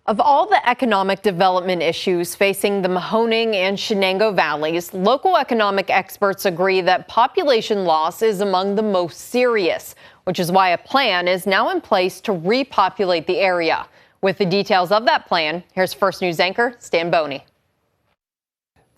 Of all the economic development issues facing the Mahoning and Shenango valleys, local economic experts agree that population loss is among the most serious, which is why a plan is now in place to repopulate the area. With the details of that plan, here's First News anchor Stan Boney.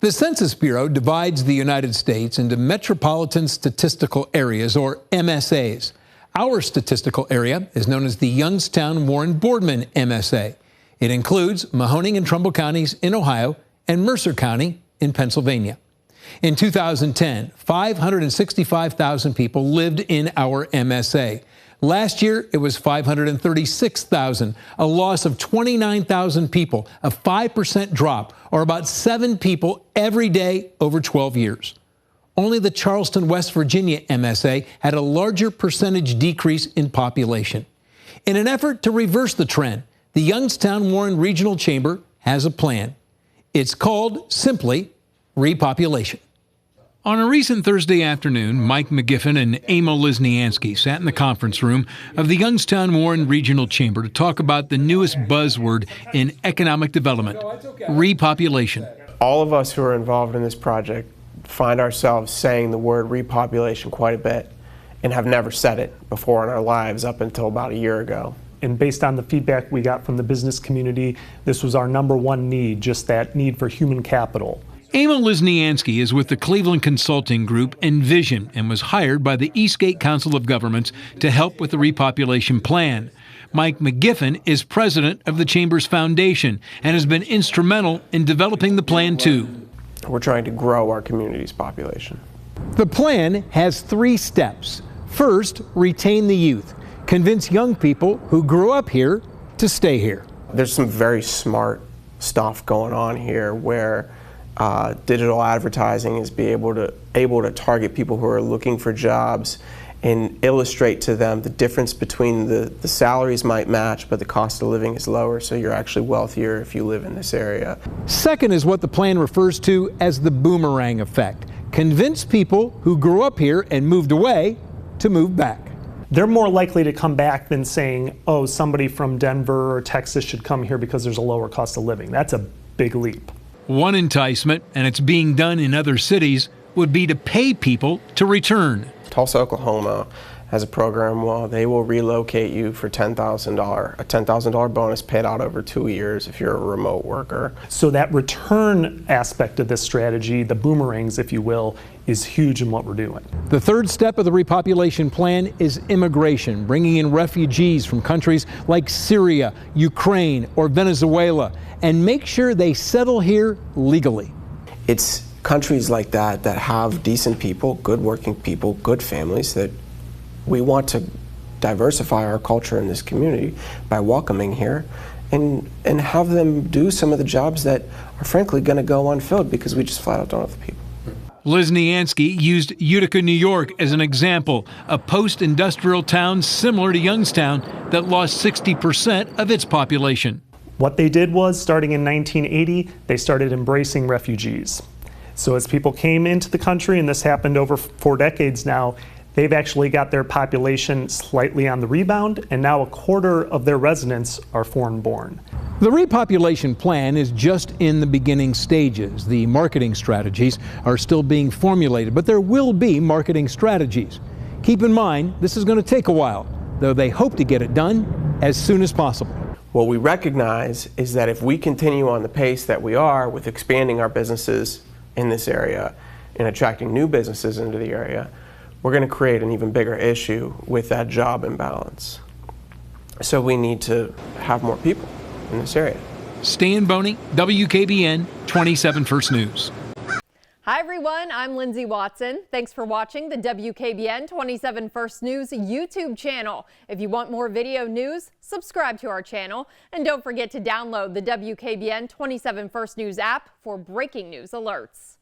The Census Bureau divides the United States into metropolitan statistical areas, or MSAs. Our statistical area is known as the Youngstown-Warren-Boardman MSA. It includes Mahoning and Trumbull counties in Ohio and Mercer County in Pennsylvania. In 2010, 565,000 people lived in our MSA. Last year, it was 536,000, a loss of 29,000 people, a 5% drop, or about 7 people every day over 12 years. Only the Charleston, West Virginia MSA had a larger percentage decrease in population. In an effort to reverse the trend, the Youngstown-Warren Regional Chamber has a plan. It's called simply Repopulation. On a recent Thursday afternoon, Mike McGiffin and Emil Lizniansky sat in the conference room of the Youngstown-Warren Regional Chamber to talk about the newest buzzword in economic development, repopulation. All of us who are involved in this project find ourselves saying the word repopulation quite a bit and have never said it before in our lives up until about a year ago. And based on the feedback we got from the business community, this was our #1 need, just that need for human capital. Emil Lizniansky is with the Cleveland consulting group Envision and was hired by the Eastgate Council of Governments to help with the repopulation plan. Mike McGiffin is president of the Chamber's foundation and has been instrumental in developing the plan too. We're trying to grow our community's population. The plan has 3 steps. First, retain the youth. Convince young people who grew up here to stay here. There's some very smart stuff going on here where digital advertising is able to target people who are looking for jobs and illustrate to them the difference between the salaries might match, but the cost of living is lower, so you're actually wealthier if you live in this area. Second is what the plan refers to as the boomerang effect. Convince people who grew up here and moved away to move back. They're more likely to come back than saying, oh, somebody from Denver or Texas should come here because there's a lower cost of living. That's a big leap. One enticement, and it's being done in other cities, would be to pay people to return. Tulsa, Oklahoma has a program where they will relocate you for a $10,000 bonus paid out over 2 years if you're a remote worker. So that return aspect of this strategy, the boomerangs, if you will, is huge in what we're doing. The third step of the repopulation plan is immigration, bringing in refugees from countries like Syria, Ukraine, or Venezuela, and make sure they settle here legally. It's countries like that that have decent people, good working people, good families, that we want to diversify our culture in this community by welcoming here and have them do some of the jobs that are frankly going to go unfilled because we just flat out don't have the people. Lizniansky used Utica, New York as an example, a post-industrial town similar to Youngstown that lost 60% of its population. What they did was, starting in 1980, they started embracing refugees. So as people came into the country, and this happened over 4 decades now, they've actually got their population slightly on the rebound, and now 1/4 of their residents are foreign-born. The repopulation plan is just in the beginning stages. The marketing strategies are still being formulated, but there will be marketing strategies. Keep in mind, this is going to take a while, though they hope to get it done as soon as possible. What we recognize is that if we continue on the pace that we are with expanding our businesses in this area and attracting new businesses into the area, we're going to create an even bigger issue with that job imbalance. So we need to have more people in this area. Stan Boney, WKBN 27 First News. Hi everyone, I'm Lindsay Watson. Thanks for watching the WKBN 27 First News YouTube channel. If you want more video news, subscribe to our channel. And don't forget to download the WKBN 27 First News app for breaking news alerts.